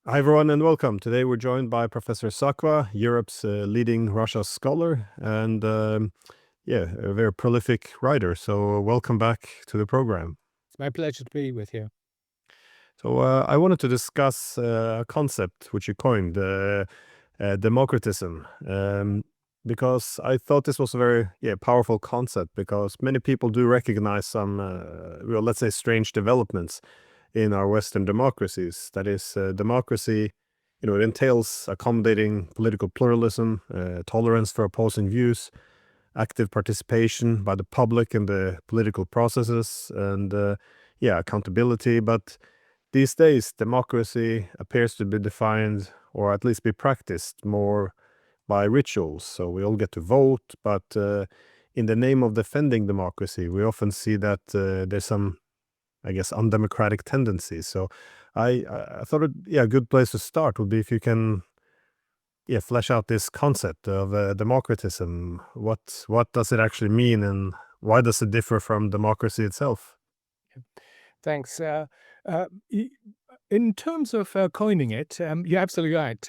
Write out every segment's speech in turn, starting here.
Hi, everyone, and welcome. Today we're joined by Professor Sakwa, Europe's leading Russia scholar, and a very prolific writer. So, welcome back to the program. It's my pleasure to be with you. So, I wanted to discuss a concept which you coined, democratism, because I thought this was a very powerful concept because many people do recognize some, let's say, strange developments in our Western democracies. That is, democracy, it entails accommodating political pluralism, tolerance for opposing views, active participation by the public in the political processes, and accountability. But these days, democracy appears to be defined, or at least be practiced, more by rituals. So we all get to vote, but in the name of defending democracy, we often see that there's some, I guess, undemocratic tendencies. So I thought, a good place to start would be if you can, flesh out this concept of democratism. What does it actually mean, and why does it differ from democracy itself? Thanks. In terms of coining it, you're absolutely right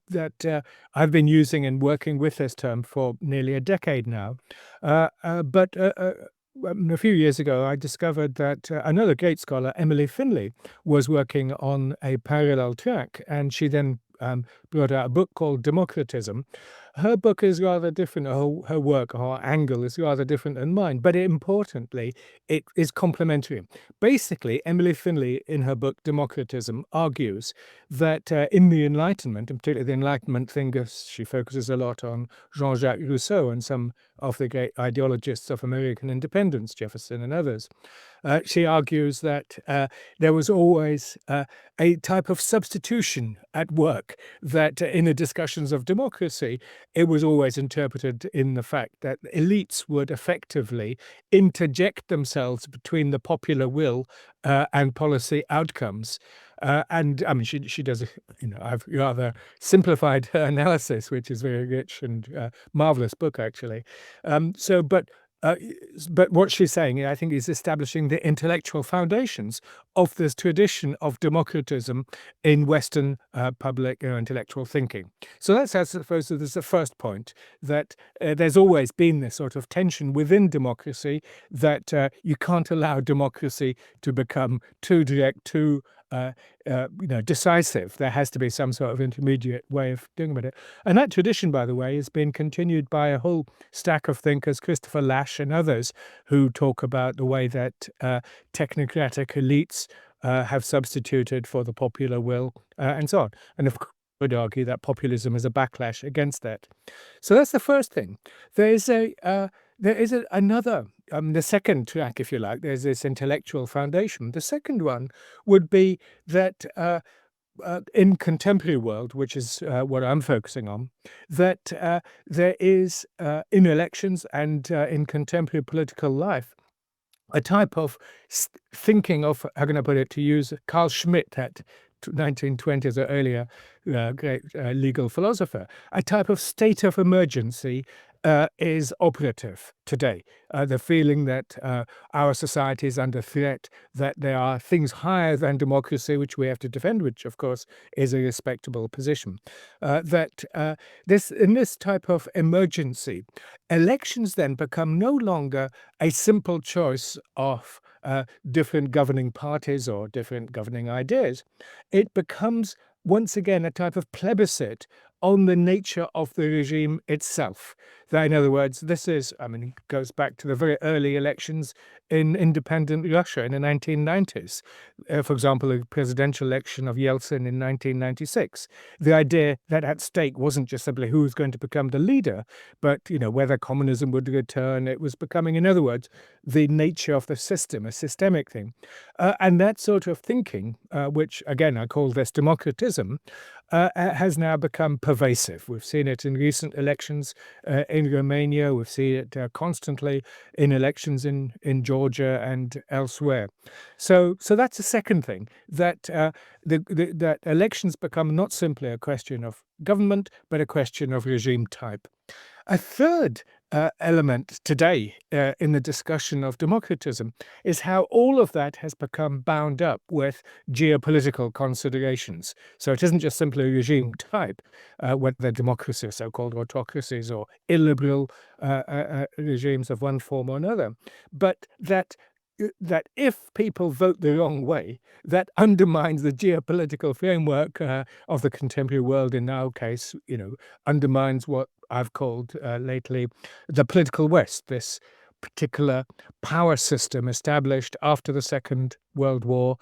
that I've been using and working with this term for nearly a decade now. But a few years ago, I discovered that another great scholar, Emily Finley, was working on a parallel track, and she then brought out a book called Democratism. Her book is rather different. Her work, her angle is rather different than mine, but importantly, it is complementary. Basically, Emily Finley, in her book Democratism, argues that in the Enlightenment, and particularly the Enlightenment thinkers, she focuses a lot on Jean-Jacques Rousseau and some of the great ideologists of American independence, Jefferson and others. She argues that there was always a type of substitution at work, that in the discussions of democracy, it was always interpreted in the fact that elites would effectively interject themselves between the popular will and policy outcomes. And I mean, she does, I've rather simplified her analysis, which is very rich and marvelous book, actually. Uh, but what she's saying, I think, is establishing the intellectual foundations of this tradition of democratism in Western public intellectual thinking. So that's, I suppose, there's the first point, that there's always been this sort of tension within democracy, that you can't allow democracy to become too direct, too decisive. There has to be some sort of intermediate way of doing with it. And that tradition, by the way, has been continued by a whole stack of thinkers, Christopher Lasch and others, who talk about the way that technocratic elites have substituted for the popular will and so on. And of course, I would argue that populism is a backlash against that. So that's the first thing. There is another, the second track, if you like. There's this intellectual foundation. The second one would be that in contemporary world, which is what I'm focusing on, that there is in elections and in contemporary political life a type of thinking of, how can I put it, to use Carl Schmitt, that 1920s or earlier great legal philosopher, a type of state of emergency is operative today. The feeling that our society is under threat, that there are things higher than democracy which we have to defend, which of course is a respectable position. In this type of emergency, elections then become no longer a simple choice of different governing parties or different governing ideas. It becomes once again a type of plebiscite on the nature of the regime itself. That, in other words, this is, I mean, it goes back to the very early elections in independent Russia in the 1990s. For example, the presidential election of Yeltsin in 1996. The idea that at stake wasn't just simply who was going to become the leader, but whether communism would return. It was becoming, in other words, the nature of the system, a systemic thing. And that sort of thinking, which again I call this democratism, has now become pervasive. We've seen it in recent elections in Romania. We've seen it constantly in elections in Georgia and elsewhere. So that's the second thing, that that elections become not simply a question of government, but a question of regime type. A third element today in the discussion of democratism is how all of that has become bound up with geopolitical considerations. So it isn't just simply regime type, whether democracies, so-called autocracies, or illiberal regimes of one form or another, but that if people vote the wrong way, that undermines the geopolitical framework of the contemporary world. In our case, undermines what I've called lately the political West, this particular power system established after the Second World War,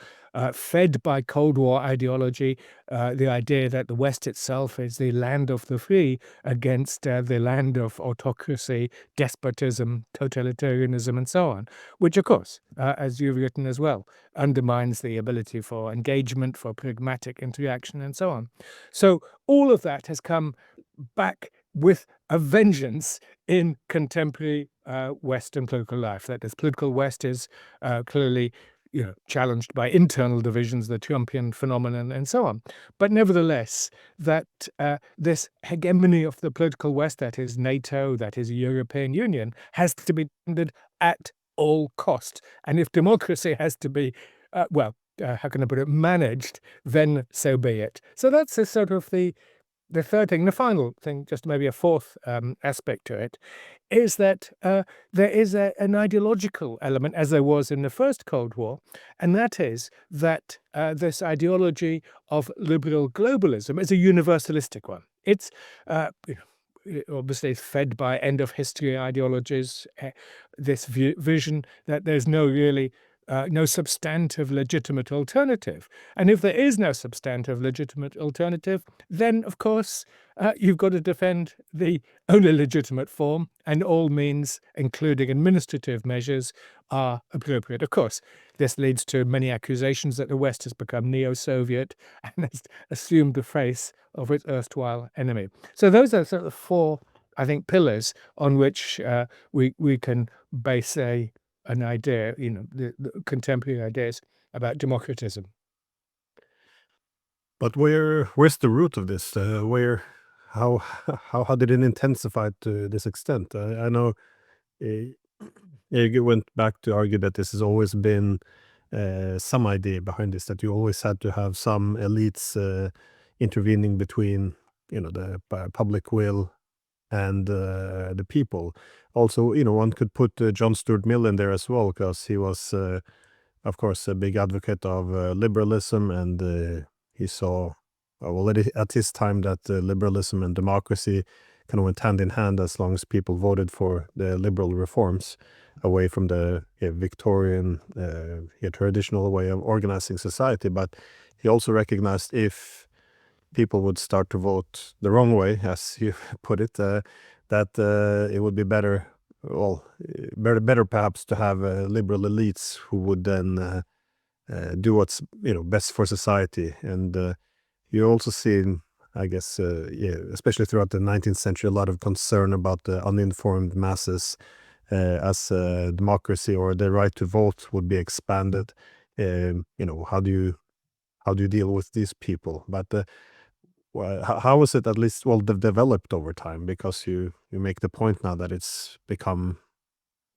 fed by Cold War ideology, the idea that the West itself is the land of the free against the land of autocracy, despotism, totalitarianism, and so on, which, of course, as you've written as well, undermines the ability for engagement, for pragmatic interaction, and so on. So all of that has come back with a vengeance in contemporary Western political life. That is, political West is clearly challenged by internal divisions, the Trumpian phenomenon, and so on. But nevertheless, that this hegemony of the political West, that is NATO, that is European Union, has to be defended at all cost. And if democracy has to be, how can I put it, managed, then so be it. So that's a sort of the third thing. The final thing, just maybe a fourth aspect to it, is that there is an ideological element, as there was in the first Cold War, and that is that this ideology of liberal globalism is a universalistic one. It's obviously fed by end of history ideologies, this vision that there's no substantive legitimate alternative. And if there is no substantive legitimate alternative, then, of course, you've got to defend the only legitimate form, and all means, including administrative measures, are appropriate. Of course, this leads to many accusations that the West has become neo-Soviet and has assumed the face of its erstwhile enemy. So those are sort of four, I think, pillars on which we can base an idea, the contemporary ideas about democratism. But where's the root of this? How how did it intensify to this extent? I know you went back to argue that this has always been some idea behind this, that you always had to have some elites intervening between, the public will and the people. Also, one could put John Stuart Mill in there as well, because he was, of course, a big advocate of liberalism, and he saw, at his time, that liberalism and democracy kind of went hand in hand as long as people voted for the liberal reforms away from the Victorian, traditional way of organizing society. But he also recognized if people would start to vote the wrong way, as you put it, that it would be better, better perhaps to have liberal elites who would then do what's best for society. And you also see, I guess, especially throughout the 19th century, a lot of concern about the uninformed masses as democracy or the right to vote would be expanded. How do you deal with these people? But how is it at least developed over time? Because you make the point now that it's become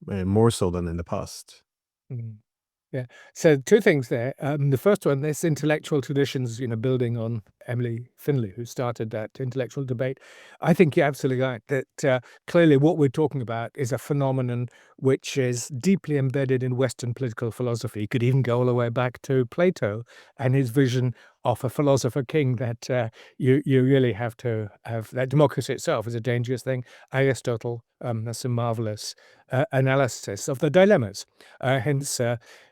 more so than in the past. Mm. Yeah. So two things there. The first one, this intellectual traditions, building on Emily Finley, who started that intellectual debate. I think you're absolutely right that clearly what we're talking about is a phenomenon which is deeply embedded in Western political philosophy. You could even go all the way back to Plato and his vision of a philosopher king, that you really have to have that democracy itself is a dangerous thing. Aristotle, that's some marvelous analysis of the dilemmas. Hence,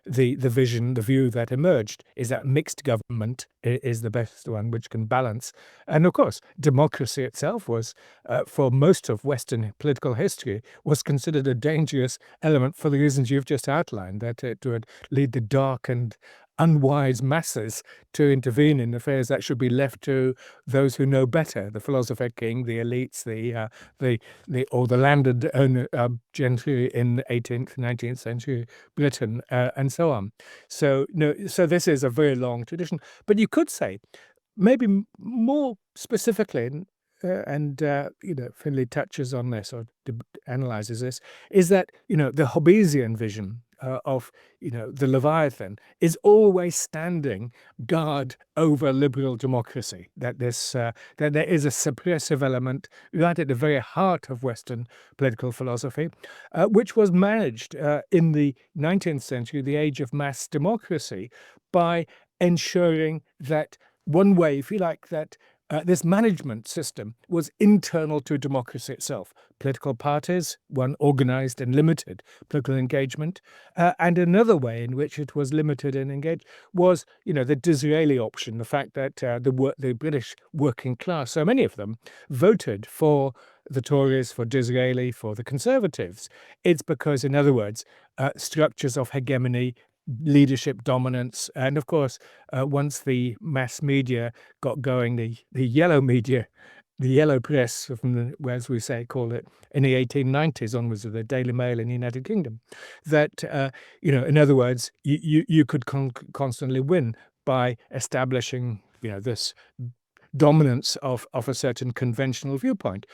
the vision, the view that emerged is that mixed government is the best one, which can balance. And of course, democracy itself was, for most of Western political history, was considered a dangerous element for the reasons you've just outlined, that it would lead the dark and unwise masses to intervene in affairs that should be left to those who know better, the philosopher king, the elites, the landed owner gentry in 18th, 19th century Britain, and so on. So this is a very long tradition. But you could say, maybe more specifically, and Finley touches on this or analyzes this, is that the Hobbesian vision of the Leviathan is always standing guard over liberal democracy. That that there is a suppressive element right at the very heart of Western political philosophy, which was managed in the 19th century, the age of mass democracy, by ensuring that one way, if you like, that this management system was internal to democracy itself. Political parties, one organized and limited political engagement, and another way in which it was limited and engaged was, the Disraeli option, the fact that the British working class, so many of them, voted for the Tories, for Disraeli, for the Conservatives. It's because, in other words, structures of hegemony, leadership dominance, and of course, once the mass media got going, the yellow media, the yellow press, from as we call it, in the 1890s onwards, of the Daily Mail in the United Kingdom, that in other words, you could constantly win by establishing this dominance of a certain conventional viewpoint.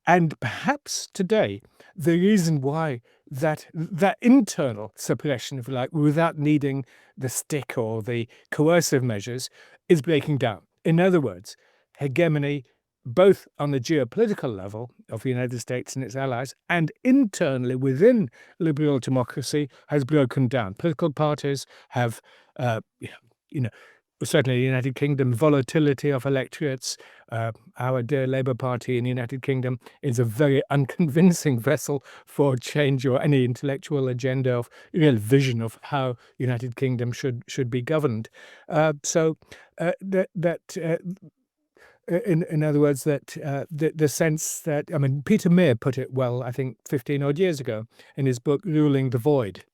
And perhaps today, the reason why that internal suppression, if you like, without needing the stick or the coercive measures, is breaking down. In other words, hegemony, both on the geopolitical level of the United States and its allies, and internally within liberal democracy, has broken down. Political parties have, certainly in the United Kingdom, volatility of electorates. Our dear Labour Party in the United Kingdom is a very unconvincing vessel for change or any intellectual agenda of real vision of how the United Kingdom should be governed. In other words, that the sense that, Peter Mayer put it well, I think 15 odd years ago, in his book Ruling the Void.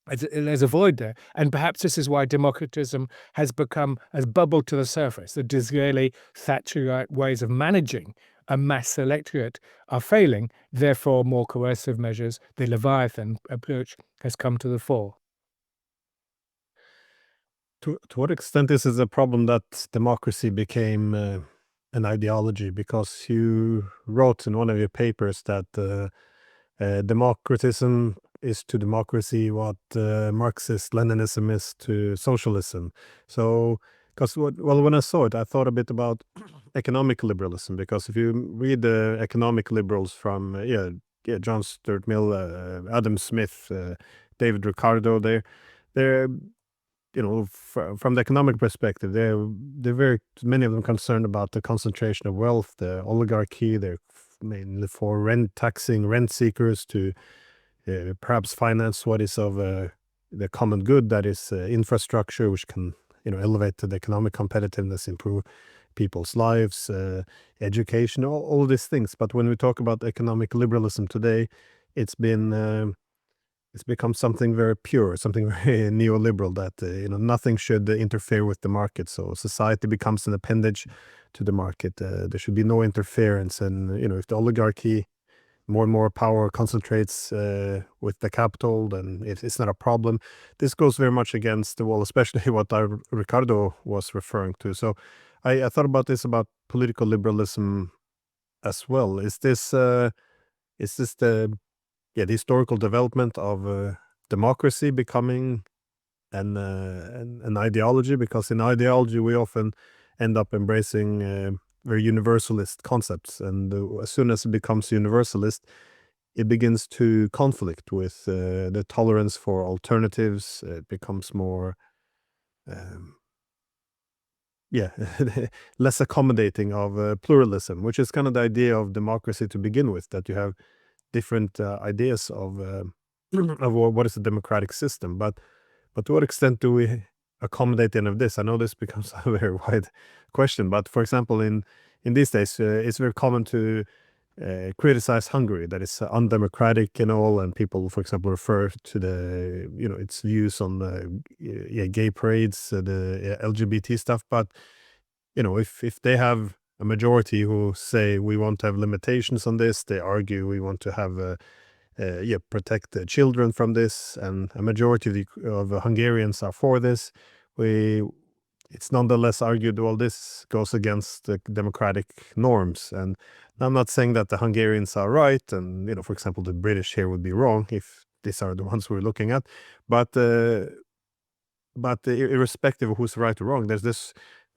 There's a void there, and perhaps this is why democratism has bubbled to the surface. The Disraeli, Thatcherite ways of managing a mass electorate are failing. Therefore, more coercive measures, the Leviathan approach, has come to the fore. To what extent this is a problem that democracy became an ideology? Because you wrote in one of your papers that democratism is to democracy what Marxist-Leninism is to socialism. So, when I saw it, I thought a bit about economic liberalism, because if you read the economic liberals from John Stuart Mill, Adam Smith, David Ricardo, they're from the economic perspective, they're very many of them concerned about the concentration of wealth, the oligarchy. They're mainly for taxing rent seekers to perhaps finance what is of the common good, that is infrastructure, which can elevate the economic competitiveness, improve people's lives, education, all these things. But when we talk about economic liberalism today, it's become something very pure, something very neoliberal, that nothing should interfere with the market. So society becomes an appendage to the market. There should be no interference, and if the oligarchy, more and more power concentrates with the capital, then it's not a problem. This goes very much against the wall, especially what Ricardo was referring to. So I thought about this, about political liberalism as well. Is this the historical development of democracy becoming an ideology? Because in ideology we often end up embracing very universalist concepts, and as soon as it becomes universalist, it begins to conflict with the tolerance for alternatives. It becomes more less accommodating of pluralism, which is kind of the idea of democracy to begin with, that you have different ideas of what is a democratic system. But to what extent do we accommodate any of this? I know this becomes a very wide question, but for example, in these days, it's very common to criticize Hungary, that is undemocratic and all, and people, for example, refer to the its views on gay parades, the LGBT stuff. But if they have a majority who say we want to have limitations on this, they argue we want to have protect the children from this, and a majority of the Hungarians are for this. it's nonetheless argued, well, this goes against the democratic norms. And I'm not saying that the Hungarians are right, and for example, the British here would be wrong if these are the ones we're looking at. But irrespective of who's right or wrong, there's this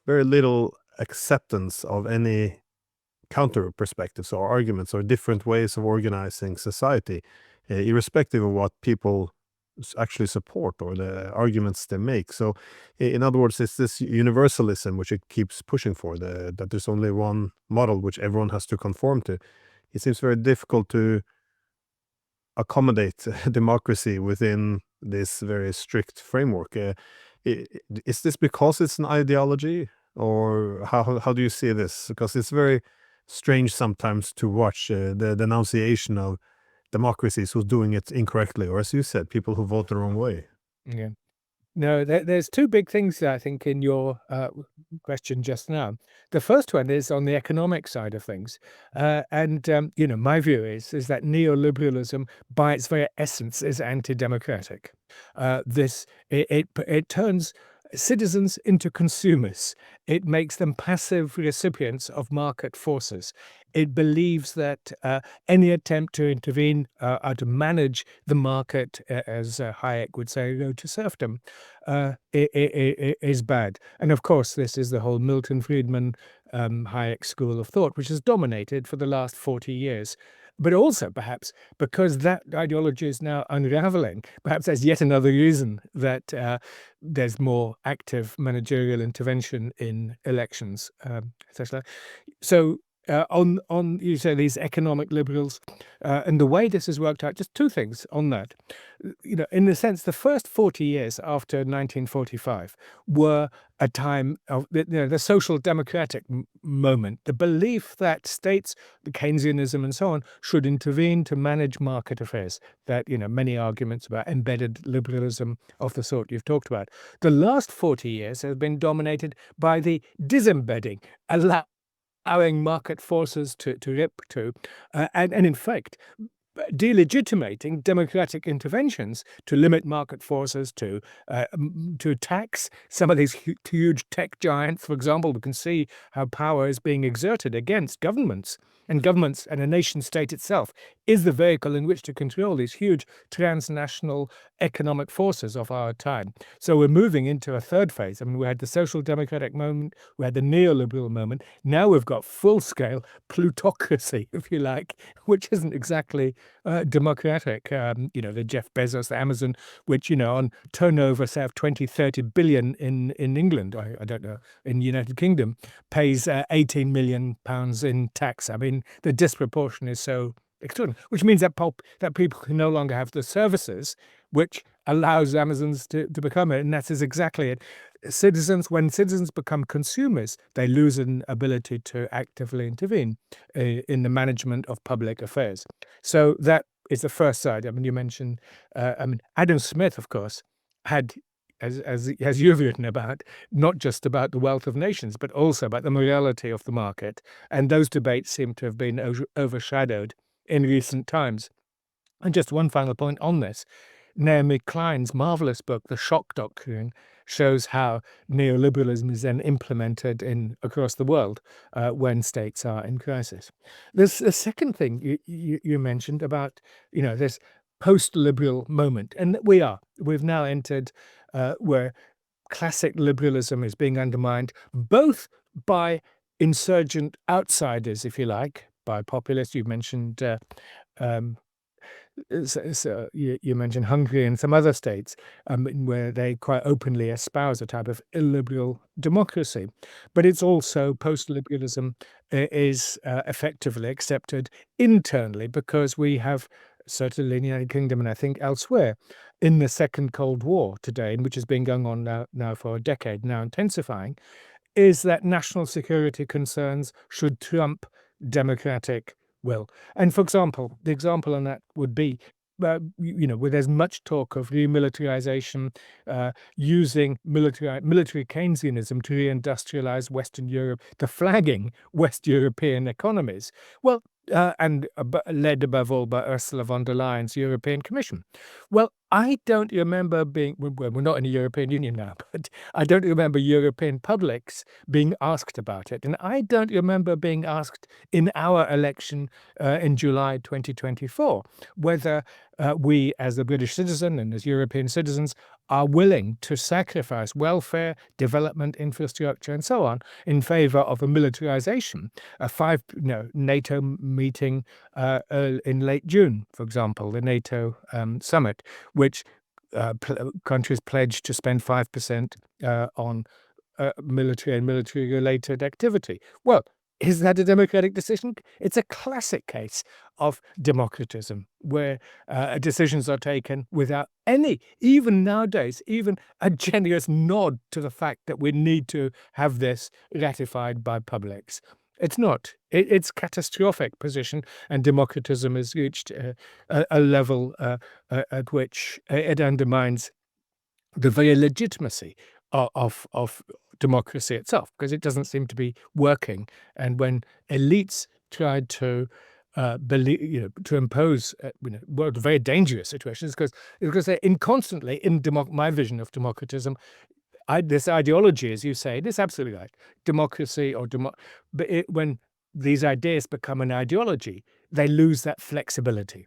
very little acceptance of any counter perspectives or arguments or different ways of organizing society, irrespective of what people actually support or the arguments they make. So in other words, it's this universalism which it keeps pushing for, that there's only one model which everyone has to conform to. It seems very difficult to accommodate democracy within this very strict framework. Is this because it's an ideology, or how do you see this? Because it's very strange sometimes to watch the denunciation of democracies who's doing it incorrectly, or as you said, people who vote the wrong way. Yeah. No, there's two big things, I think, in your question just now. The first one is on the economic side of things. My view is that neoliberalism, by its very essence, is anti-democratic. It turns citizens into consumers. It makes them passive recipients of market forces. It believes that any attempt to intervene or to manage the market, as Hayek would say, to serfdom, is bad. And of course, this is the whole Milton Friedman Hayek school of thought, which has dominated for the last 40 years. But also, perhaps, because that ideology is now unraveling, perhaps there's yet another reason that there's more active managerial intervention in elections, etc. So on you say these economic liberals and the way this has worked out, just two things on that. In the sense, the first 40 years after 1945 were a time of the social democratic moment, the belief that states, the Keynesianism and so on, should intervene to manage market affairs. That many arguments about embedded liberalism of the sort you've talked about. The last 40 years have been dominated by the disembedding, allowing market forces to rip to, and in fact, delegitimating democratic interventions to limit market forces, to tax some of these huge tech giants. For example, we can see how power is being exerted against governments, and a nation state itself is the vehicle in which to control these huge transnational economic forces of our time. So we're moving into a third phase. I mean, we had the social democratic moment, we had the neoliberal moment. Now we've got full-scale plutocracy, if you like, which isn't exactly democratic. The Jeff Bezos, the Amazon, which on turnover, say, of 20-30 billion in England, I don't know, in the United Kingdom, pays 18 million pounds in tax. I mean, the disproportion is so extraordinary, which means that people can no longer have the services which allows Amazons to become it. And that is exactly it. When citizens become consumers, they lose an ability to actively intervene in the management of public affairs. So that is the first side. I mean, you mentioned, Adam Smith, of course, had, as you've written about, not just about the wealth of nations, but also about the morality of the market. And those debates seem to have been overshadowed in recent times. And just one final point on this. Naomi Klein's marvelous book, The Shock Doctrine, shows how neoliberalism is then implemented across the world when states are in crisis. There's a second thing you mentioned about this post-liberal moment, and we've now entered where classic liberalism is being undermined, both by insurgent outsiders, if you like, by populists. You mentioned you mentioned Hungary and some other states where they quite openly espouse a type of illiberal democracy. But it's also post-liberalism is effectively accepted internally, because we have, certainly in the United Kingdom and I think elsewhere, in the Second Cold War today, which has been going on now for a decade, now intensifying, is that national security concerns should trump democratic will. And for example, the example on that would be, where there's much talk of remilitarization, using military Keynesianism to reindustrialize Western Europe, the flagging West European economies. Well, and led above all by Ursula von der Leyen's European Commission. Well, I don't remember well, we're not in the European Union now, but I don't remember European publics being asked about it. And I don't remember being asked in our election in July 2024 whether we, as a British citizen and as European citizens, are willing to sacrifice welfare, development, infrastructure, and so on in favor of a militarization. NATO meeting in late June, for example, the NATO summit, which countries pledged to spend 5% on military and military-related activity. Well, is that a democratic decision? It's a classic case of democratism, where decisions are taken without any, even nowadays, even a generous nod to the fact that we need to have this ratified by publics. It's not. It's catastrophic position, and democratism has reached a level at which it undermines the very legitimacy of democracy itself, because it doesn't seem to be working. And when elites tried to to impose well, very dangerous situations, because they're constantly in my vision of democratism, this ideology, as you say, it is absolutely right. Democracy but when these ideas become an ideology, they lose that flexibility.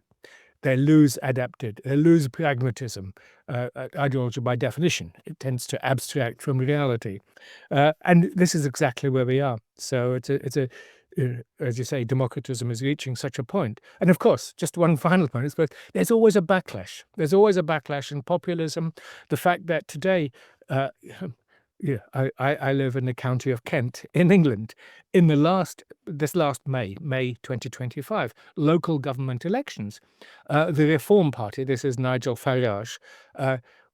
They lose they lose pragmatism. Ideology, by definition, it tends to abstract from reality, and this is exactly where we are. So as you say, democratism is reaching such a point. And of course, just one final point, I suppose, there's always a backlash. There's always a backlash in populism. The fact that today, I live in the county of Kent in England. In this last May 2025, local government elections, the Reform Party, this is Nigel Farage,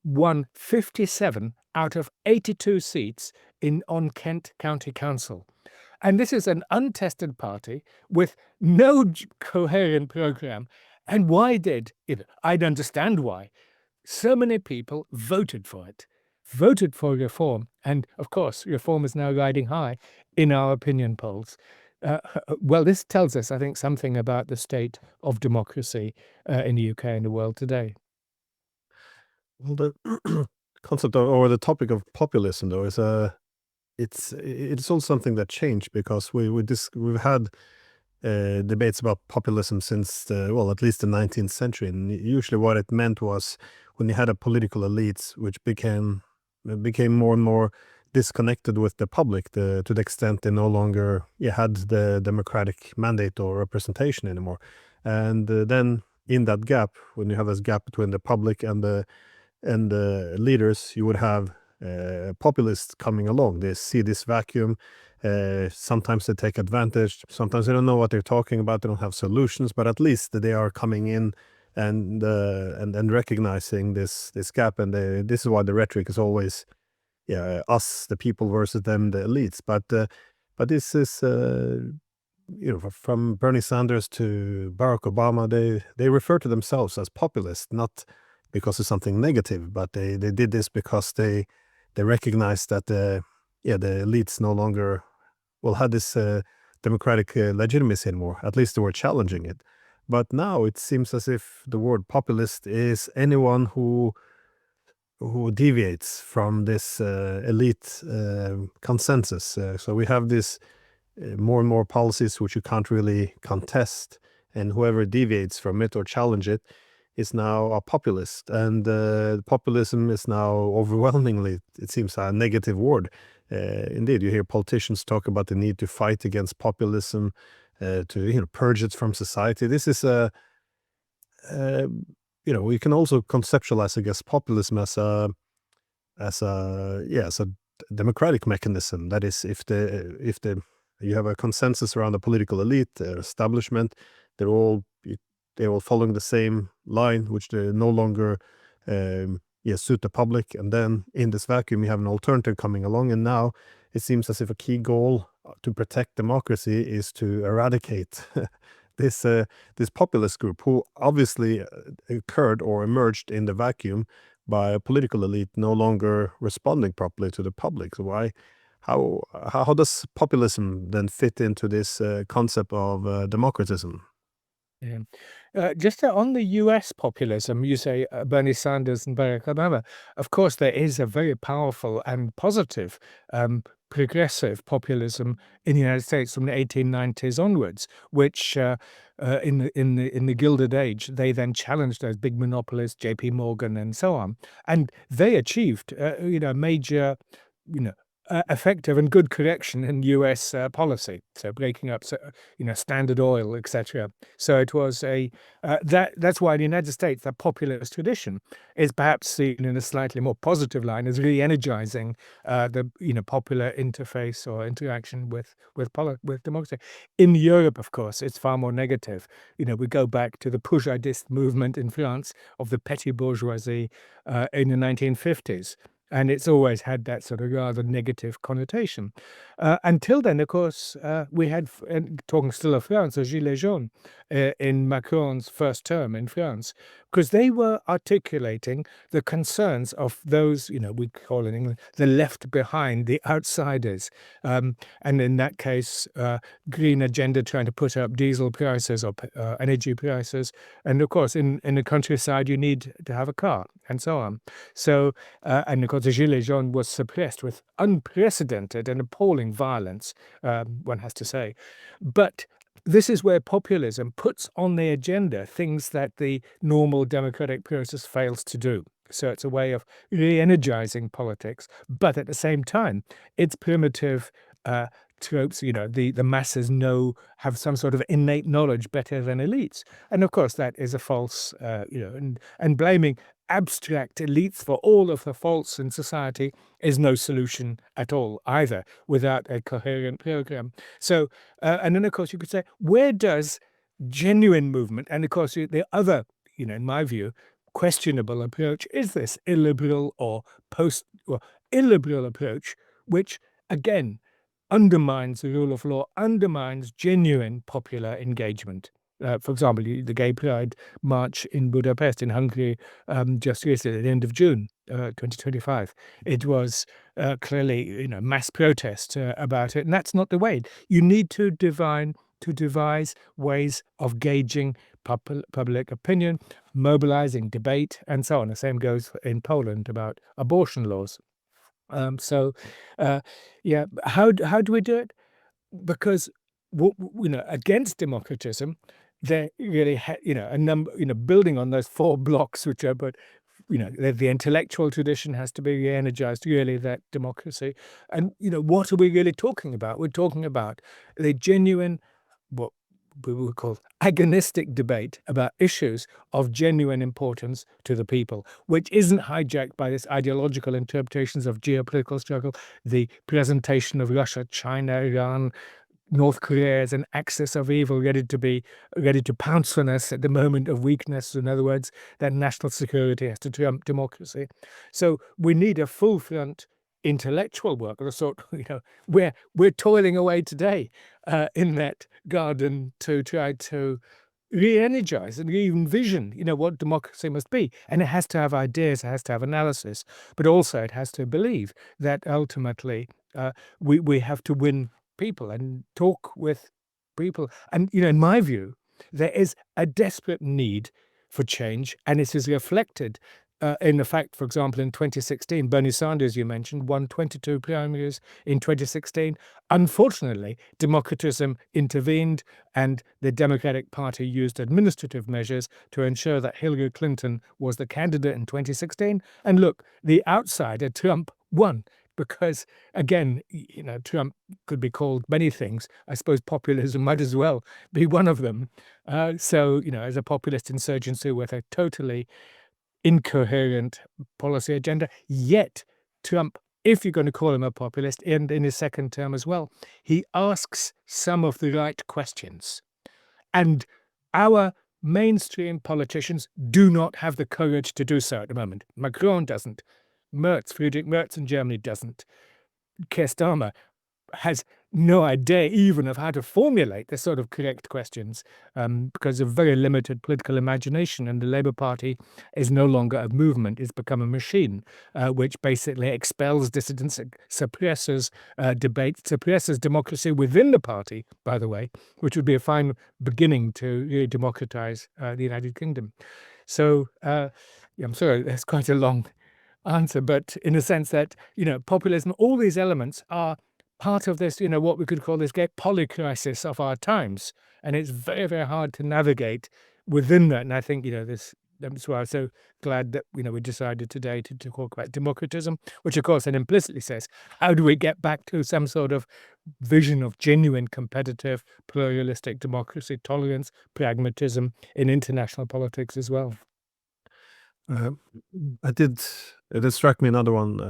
won 57 out of 82 seats on Kent County Council. And this is an untested party with no coherent program. And why I'd understand why so many people voted for it, voted for reform. And of course, reform is now riding high in our opinion polls. Well, this tells us, I think, something about the state of democracy in the UK and the world today. Well, the concept or the topic of populism, though, is it's also something that changed, because we've had debates about populism since at least the 19th century, and usually what it meant was when you had a political elite which became more and more disconnected with the public, to the extent they no longer had the democratic mandate or representation anymore. And then in that gap, when you have this gap between the public and the leaders, you would have populists coming along. They see this vacuum. Sometimes they take advantage. Sometimes they don't know what they're talking about. They don't have solutions, but at least they are coming in and recognizing this gap. And this is why the rhetoric is always us, the people, versus them, the elites. But this is from Bernie Sanders to Barack Obama, they refer to themselves as populists, not because it's something negative, but they did this because they recognized that the elites no longer had this democratic legitimacy anymore. At least they were challenging it. But now it seems as if the word populist is anyone who deviates from this elite consensus. So we have this more and more policies which you can't really contest, and whoever deviates from it or challenge it is now a populist. And populism is now overwhelmingly, it seems, a negative word. Indeed, you hear politicians talk about the need to fight against populism, to purge it from society. This is we can also conceptualize, I guess, populism as a democratic mechanism. That is, if you have a consensus around the political elite, establishment, they're all following the same line, which they no longer suit the public. And then in this vacuum, you have an alternative coming along. And now it seems as if a key goal to protect democracy is to eradicate this populist group, who obviously occurred or emerged in the vacuum by a political elite no longer responding properly to the public. So How does populism then fit into this concept of democratism? Yeah. Just on the US populism, you say Bernie Sanders and Barack Obama. Of course, there is a very powerful and positive progressive populism in the United States from the 1890s onwards, which in the Gilded Age, they then challenged those big monopolies, J.P. Morgan and so on, and they achieved major you know effective and good correction in US policy, so breaking up Standard Oil, etc. So it was that's why in the United States that populist tradition is perhaps seen in a slightly more positive line as re-energizing the popular interface or interaction with democracy. In Europe, of course, it's far more negative. We go back to the Poujadist movement in France of the petty bourgeoisie in the 1950s. And it's always had that sort of rather negative connotation. Until then, of course, we had, talking still of France, the Gilets jaunes in Macron's first term in France, because they were articulating the concerns of those, we call in England, the left behind, the outsiders. And in that case, green agenda trying to put up diesel prices or energy prices. And of course, in the countryside, you need to have a car and so on. So, and of course, the Gilets jaunes was suppressed with unprecedented and appalling violence, one has to say. But this is where populism puts on the agenda things that the normal democratic process fails to do. So it's a way of re-energizing politics, but at the same time, its primitive tropes, the masses have some sort of innate knowledge better than elites. And of course, that is a false, and blaming abstract elites for all of the faults in society is no solution at all either without a coherent program. So, and then of course you could say, where does genuine movement, and of course the other, in my view, questionable approach is this illiberal or illiberal approach, which again undermines the rule of law, undermines genuine popular engagement. For example, the Gay Pride March in Budapest in Hungary just recently, at the end of June 2025. It was clearly, mass protest about it, and that's not the way. You need to devise ways of gauging public opinion, mobilizing debate, and so on. The same goes in Poland about abortion laws. Yeah, how do we do it? Because against democratism, there really a number, building on those four blocks, which are, but the intellectual tradition has to be re-energized, really, that democracy. And what are we really talking about? We're talking about the genuine, what we would call agonistic debate about issues of genuine importance to the people, which isn't hijacked by this ideological interpretations of geopolitical struggle, the presentation of Russia, China, Iran, North Korea as an axis of evil ready to pounce on us at the moment of weakness. In other words, that national security has to trump democracy. So we need a full front intellectual work of the sort, we're toiling away today in that garden to try to re-energize and re-envision, what democracy must be. And it has to have ideas, it has to have analysis, but also it has to believe that ultimately we have to win people and talk with people. And, in my view, there is a desperate need for change, and it is reflected in the fact, for example, in 2016, Bernie Sanders, you mentioned, won 22 primaries in 2016. Unfortunately, democratism intervened, and the Democratic Party used administrative measures to ensure that Hillary Clinton was the candidate in 2016. And look, the outsider, Trump, won. Because, again, Trump could be called many things. I suppose populism might as well be one of them. So, as a populist insurgency with a totally incoherent policy agenda, yet Trump, if you're going to call him a populist, and in his second term as well, he asks some of the right questions. And our mainstream politicians do not have the courage to do so at the moment. Macron doesn't. Friedrich Merz in Germany doesn't. Keir Starmer has no idea even of how to formulate the sort of correct questions because of very limited political imagination. And the Labour Party is no longer a movement, it's become a machine, which basically expels dissidents, suppresses debate, suppresses democracy within the party, by the way, which would be a fine beginning to really democratize the United Kingdom. So yeah, I'm sorry, that's quite a long answer, but in the sense that, populism, all these elements are part of this, what we could call this great polycrisis of our times. And it's very, very hard to navigate within that. And I think, that's why I'm so glad that, we decided today to talk about democratism, which of course then implicitly says, how do we get back to some sort of vision of genuine competitive, pluralistic democracy, tolerance, pragmatism in international politics as well? Uh, it struck me another one,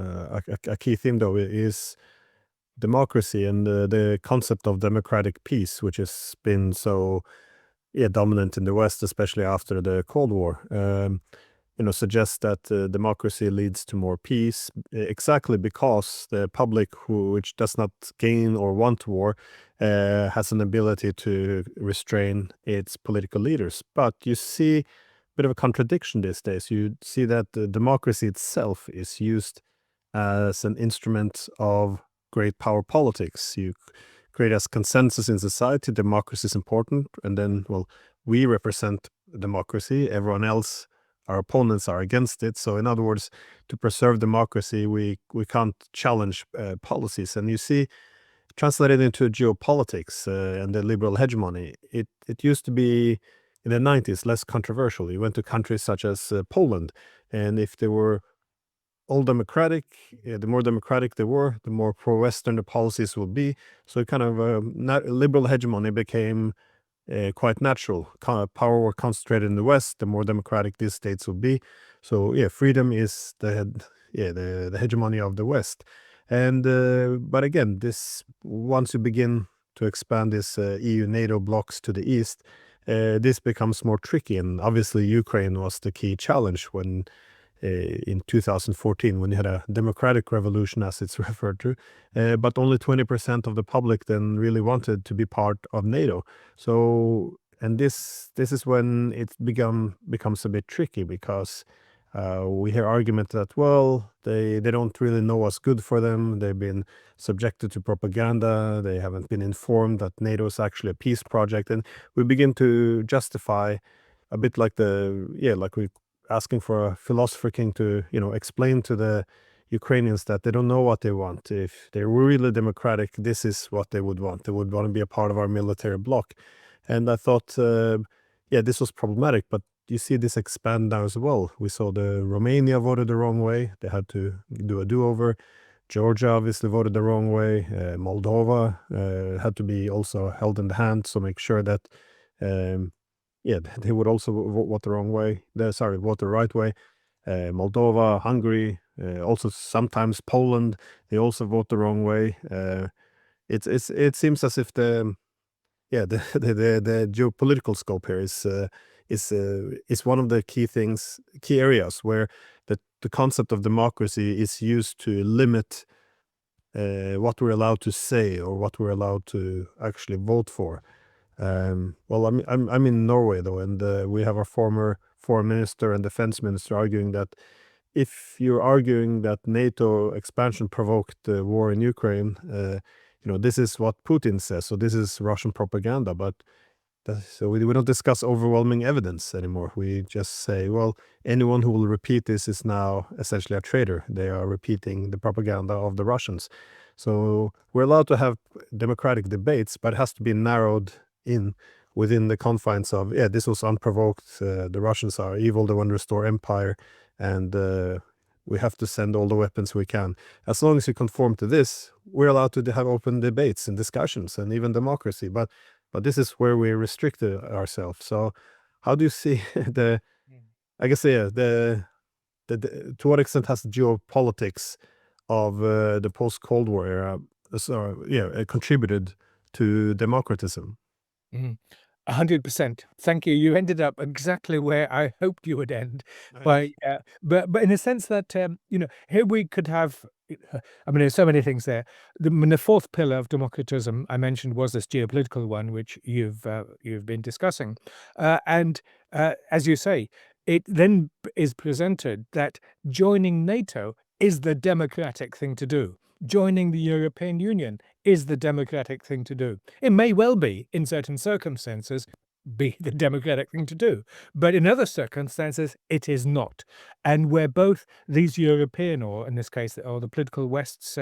a key theme though is democracy and the concept of democratic peace, which has been so dominant in the West, especially after the Cold War. Suggests that democracy leads to more peace, exactly because the public, which does not gain or want war, has an ability to restrain its political leaders. But you see a bit of a contradiction these days. You see that the democracy itself is used as an instrument of great power politics. You create as consensus in society, democracy is important, and then, well, we represent democracy, everyone else, our opponents, are against it. So in other words, to preserve democracy, we can't challenge policies. And you see, translated into geopolitics and the liberal hegemony, it used to be in the 90s less controversial. You went to countries such as Poland, and if they were all democratic, the more democratic they were, the more pro-Western the policies would be. So kind of liberal hegemony became quite natural. Power were concentrated in the West, the more democratic these states would be. So freedom is the hegemony of the West. And but again, this, once you begin to expand this EU NATO blocks to the east, this becomes more tricky. And obviously Ukraine was the key challenge when in 2014, when you had a democratic revolution, as it's referred to, but only 20% of the public then really wanted to be part of NATO. So, and this is when it becomes a bit tricky, because we hear argument that, well, they don't really know what's good for them. They've been subjected to propaganda. They haven't been informed that NATO is actually a peace project, and we begin to justify a bit like like we asking for a philosopher king to explain to the Ukrainians that they don't know what they want. If they were really democratic, this is what they would want. They would want to be a part of our military bloc. And I thought, this was problematic. But you see this expand now as well. We saw the Romania voted the wrong way. They had to do a do-over. Georgia obviously voted the wrong way. Moldova had to be also held in the hand. So make sure that they would also vote the wrong way. Vote the right way. Moldova, Hungary, also sometimes Poland, they also vote the wrong way. It seems as if the geopolitical scope here is one of the key areas where the concept of democracy is used to limit what we're allowed to say or what we're allowed to actually vote for. Well, I'm in Norway though, and we have our former foreign minister and defense minister arguing that if you're arguing that NATO expansion provoked the war in Ukraine, this is what Putin says, so this is Russian propaganda. But so we don't discuss overwhelming evidence anymore. We just say, well, anyone who will repeat this is now essentially a traitor. They are repeating the propaganda of the Russians. So we're allowed to have democratic debates, but it has to be narrowed in within the confines of, this was unprovoked. The Russians are evil. They want to restore empire, and we have to send all the weapons we can. As long as you conform to this, we're allowed to have open debates and discussions and even democracy. But this is where we restricted ourselves. So how do you see I guess, to what extent has the geopolitics of the post-Cold War era contributed to democratism? Mhm. 100%. Thank you. You ended up exactly where I hoped you would end. By, but in a sense that here we could have. I mean, there's so many things there. The fourth pillar of democratism I mentioned was this geopolitical one, which you've been discussing, and as you say, it then is presented that joining NATO is the democratic thing to do. Joining the European Union is the democratic thing to do. It may well be, in certain circumstances, be the democratic thing to do, but in other circumstances, it is not. And where both these European, or in this case, or the political West's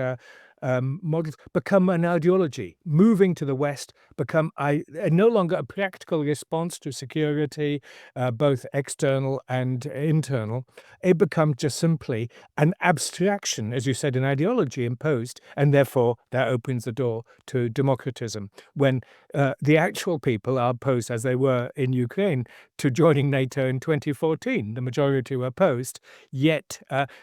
models become an ideology, moving to the West, become no longer a practical response to security, both external and internal. It becomes just simply an abstraction, as you said, an ideology imposed, and therefore that opens the door to democratism. When the actual people are opposed, as they were in Ukraine, to joining NATO in 2014. The majority were opposed, yet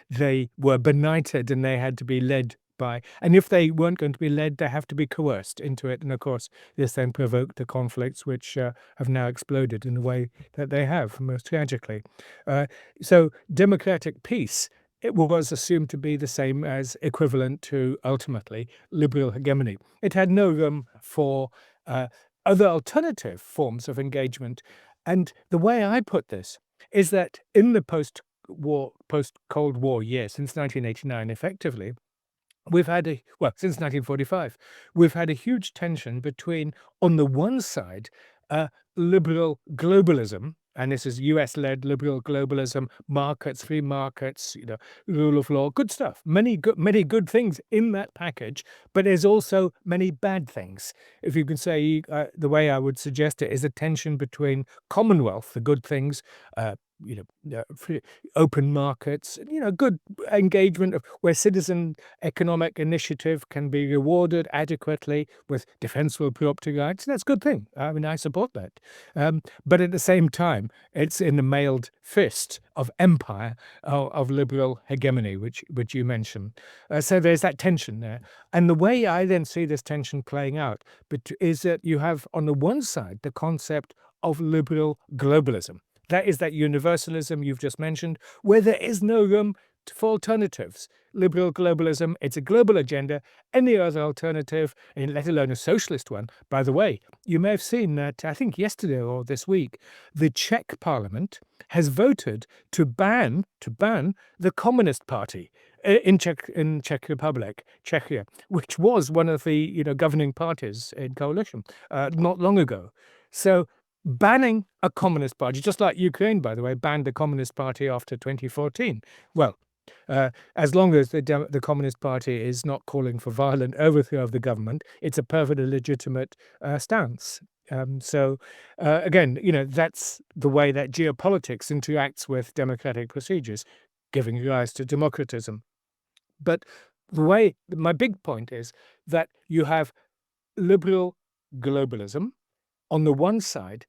they were benighted and they had to be led by, and if they weren't going to be led, they have to be coerced into it. And of course, this then provoked the conflicts which have now exploded in the way that they have, most tragically. So democratic peace, it was assumed to be the same as equivalent to, ultimately, liberal hegemony. It had no room for other alternative forms of engagement. And the way I put this is that in the post-Cold War years, since 1989, effectively, we've had since 1945, we've had a huge tension between, on the one side, liberal globalism, and this is US-led liberal globalism, markets, free markets, rule of law, good stuff, many good things in that package, but there's also many bad things. If you can say, the way I would suggest it is a tension between Commonwealth, the good things, free, open markets, good engagement of where citizen economic initiative can be rewarded adequately with defensible property rights. That's a good thing. I mean, I support that. But at the same time, it's in the mailed fist of empire, of liberal hegemony, which you mentioned. So there's that tension there. And the way I then see this tension playing out is that you have, on the one side, the concept of liberal globalism. That is that universalism you've just mentioned, where there is no room for alternatives. Liberal globalism, it's a global agenda. Any other alternative, and let alone a socialist one. By the way, you may have seen that, I think yesterday or this week, the Czech parliament has voted to ban the Communist Party in Czech Republic, Czechia, which was one of the governing parties in coalition not long ago. So banning a communist party, just like Ukraine, by the way, banned the Communist Party after 2014. Well, as long as the Communist Party is not calling for violent overthrow of the government, it's a perfectly legitimate stance. So again, that's the way that geopolitics interacts with democratic procedures, giving rise to democratism. But my big point is that you have liberal globalism on the one side,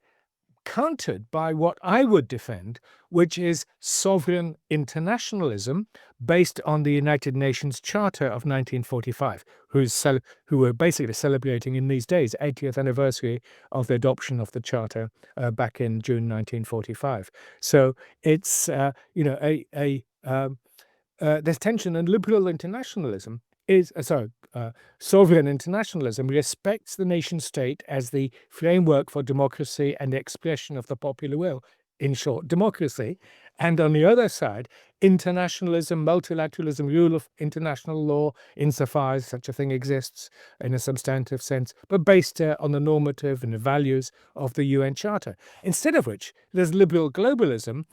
countered by what I would defend, which is sovereign internationalism based on the United Nations Charter of 1945, who were basically celebrating in these days 80th anniversary of the adoption of the Charter back in June 1945. So it's there's tension, and liberal internationalism is sovereign internationalism respects the nation state as the framework for democracy and the expression of the popular will. In short, democracy. And on the other side, internationalism, multilateralism, rule of international law, insofar as such a thing exists in a substantive sense, but based on the normative and the values of the UN Charter. Instead of which, there's liberal globalism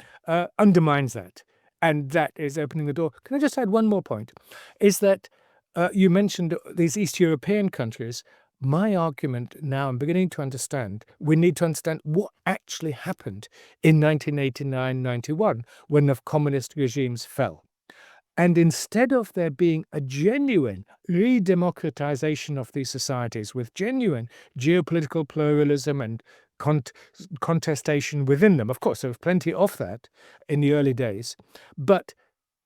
undermines that. And that is opening the door. Can I just add one more point? Is that you mentioned these East European countries. My argument now, I'm beginning to understand, we need to understand what actually happened in 1989-91 when the communist regimes fell. And instead of there being a genuine re-democratization of these societies with genuine geopolitical pluralism and contestation within them, of course, there was plenty of that in the early days, but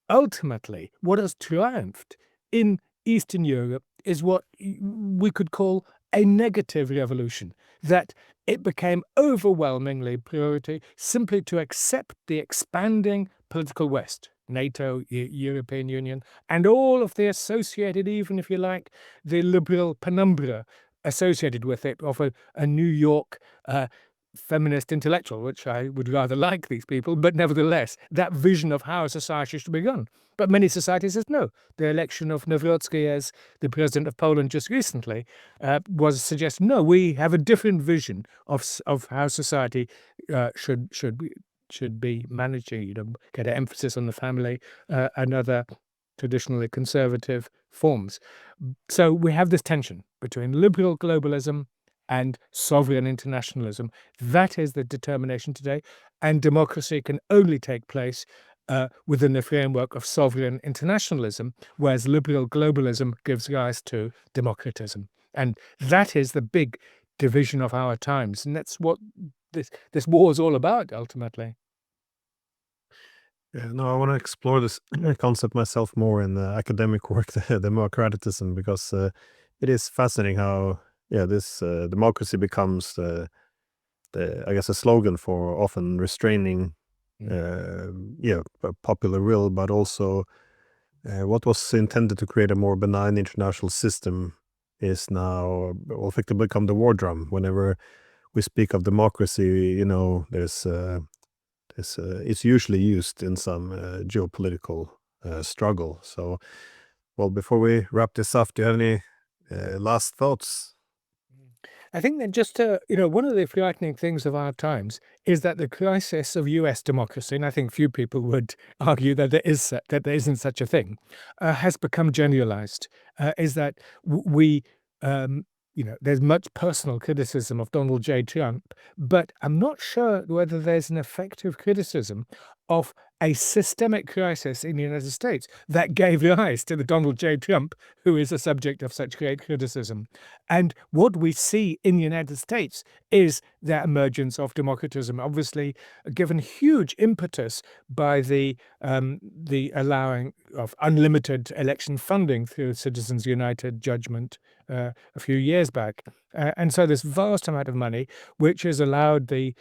ultimately what has triumphed in Eastern Europe is what we could call a negative revolution, that it became overwhelmingly priority simply to accept the expanding political West, NATO, European Union, and all of the associated, even if you like, the liberal penumbra associated with it, of a New York feminist intellectual, which I would rather like these people, but nevertheless, that vision of how a society should be run. But many societies says no. The election of Nawrocki as the president of Poland just recently was suggesting, no, we have a different vision of how society should be managing, get an emphasis on the family and other traditionally conservative forms. So we have this tension between liberal globalism and sovereign internationalism. That is the determination today, and democracy can only take place within the framework of sovereign internationalism, whereas liberal globalism gives rise to democratism. And that is the big division of our times, and that's what this war is all about, ultimately. Yeah, no, I want to explore this concept myself more in academic work, the democratism, because it is fascinating how, yeah, this democracy becomes I guess, a slogan for often restraining, popular will, but also what was intended to create a more benign international system is now well, effectively become the war drum. Whenever we speak of democracy, it's usually used in some geopolitical struggle. So, well, before we wrap this up, do you have any last thoughts? I think that one of the frightening things of our times is that the crisis of US democracy, and I think few people would argue that that there isn't such a thing, has become generalized. Is that we, there's much personal criticism of Donald J. Trump, but I'm not sure whether there's an effective criticism of a systemic crisis in the United States that gave rise to the Donald J. Trump who is a subject of such great criticism. And what we see in the United States is the emergence of democratism, obviously given huge impetus by the allowing of unlimited election funding through Citizens United judgment a few years back. And so this vast amount of money, which has allowed the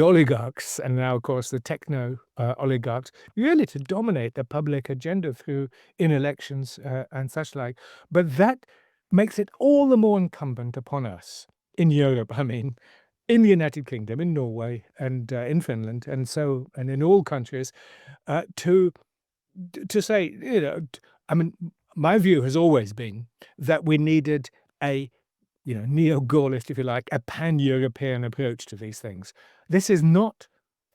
oligarchs, and now, of course, the techno oligarchs, really to dominate the public agenda through in elections and such like. But that makes it all the more incumbent upon us in Europe, I mean, in the United Kingdom, in Norway, and in Finland, and in all countries, to say, I mean, my view has always been that we needed a neo-Gaullist, if you like, a pan-European approach to these things. This is not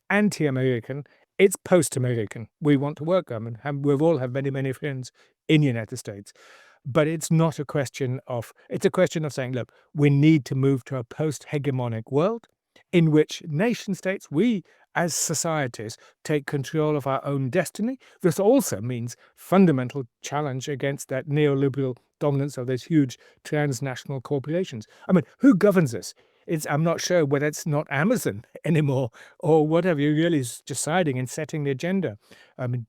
anti-American, it's post-American. We want to work on, and we've all have many, many friends in the United States. But it's not a question of, it's a question of saying, look, we need to move to a post-hegemonic world in which nation states, we as societies, take control of our own destiny. This also means fundamental challenge against that neoliberal dominance of those huge transnational corporations. I mean, who governs us? I'm not sure whether it's not Amazon anymore or whatever. You're really deciding and setting the agenda. I mean,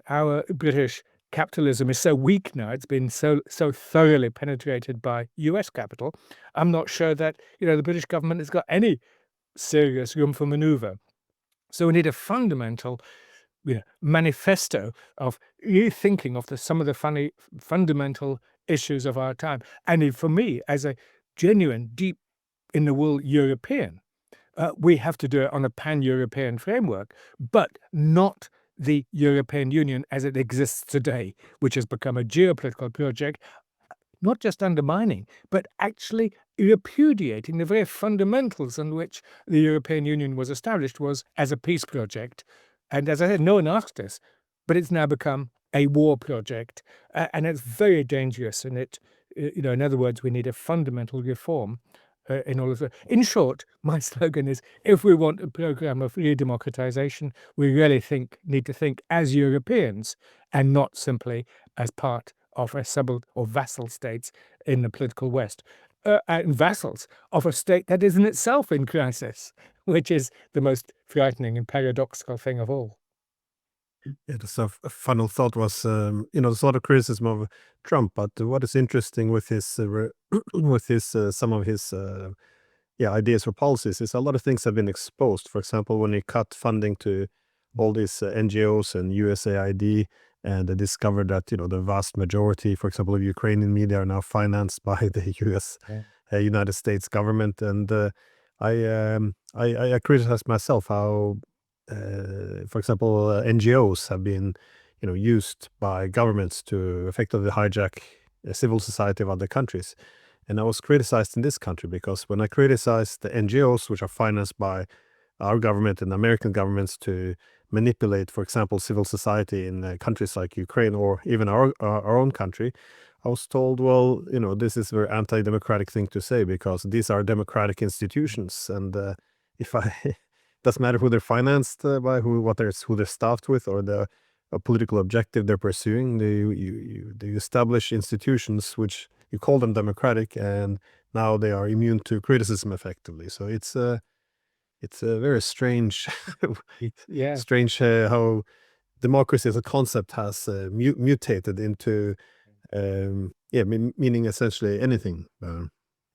our British capitalism is so weak now. It's been so thoroughly penetrated by US capital. I'm not sure that the British government has got any serious room for maneuver. So we need a fundamental manifesto of rethinking of some of the fundamental issues of our time. And for me, as a genuine, deep in the wool European, we have to do it on a pan-European framework, but not the European Union as it exists today, which has become a geopolitical project, not just undermining, but actually repudiating the very fundamentals on which the European Union was established, was as a peace project. And as I said, no one asked us, but it's now become a war project. And it's very dangerous. And in other words, we need a fundamental reform in all of that. In short, my slogan is, if we want a program of redemocratization, we really need to think as Europeans and not simply as part of a or vassal states in the political West, and vassals of a state that is in itself in crisis, which is the most frightening and paradoxical thing of all. Yeah, the sort of final thought was, there's a lot of criticism of Trump, but what is interesting with his with his some of his ideas or policies is a lot of things have been exposed. For example, when he cut funding to all these NGOs and USAID, and they discovered that the vast majority, for example, of Ukrainian media are now financed by the U.S. Yeah. United States government, and I criticize myself how, for example, NGOs have been used by governments to effectively hijack civil society of other countries. And I was criticized in this country because when I criticized the NGOs, which are financed by our government and American governments to manipulate, for example, civil society in countries like Ukraine or even our own country, I was told, well, this is a very anti-democratic thing to say because these are democratic institutions, and if I doesn't matter who they're financed by, who they're staffed with, or the a political objective they're pursuing. They establish institutions which you call them democratic, and now they are immune to criticism effectively. So it's a very strange, Yeah. strange how democracy as a concept has mutated into meaning essentially anything.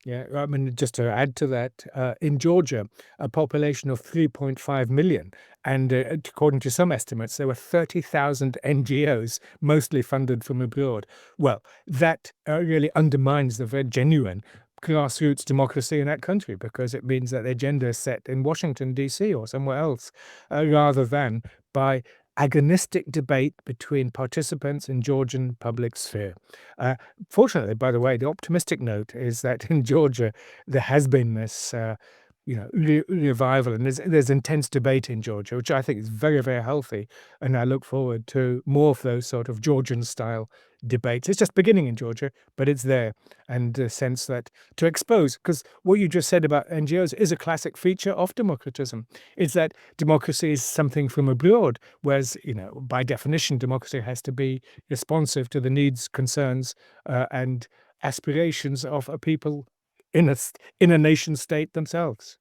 Yeah, I mean, just to add to that, in Georgia, a population of 3.5 million, and according to some estimates, there were 30,000 NGOs, mostly funded from abroad. Well, that really undermines the very genuine grassroots democracy in that country, because it means that the agenda is set in Washington, D.C. or somewhere else, rather than by agonistic debate between participants in Georgian public sphere. Uh, Fortunately, by the way, the optimistic note is that in Georgia there has been this, revival, and there's intense debate in Georgia, which I think is very, very healthy, and I look forward to more of those sort of Georgian-style debates. It's just beginning in Georgia, but it's there, and the sense that to expose, because what you just said about NGOs is a classic feature of democratism, is that democracy is something from abroad, whereas, by definition, democracy has to be responsive to the needs, concerns, and aspirations of a people in a nation state themselves.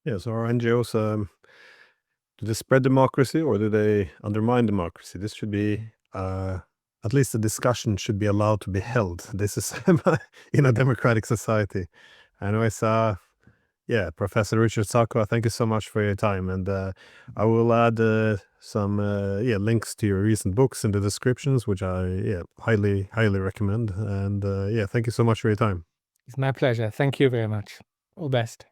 Yeah, so our NGOs, do they spread democracy or do they undermine democracy? This should be, at least the discussion should be allowed to be held. This is in a democratic society. Anyways, Professor Richard Sakwa, thank you so much for your time. And I will add some links to your recent books in the descriptions, which I highly, highly recommend. And thank you so much for your time. It's my pleasure. Thank you very much. All the best.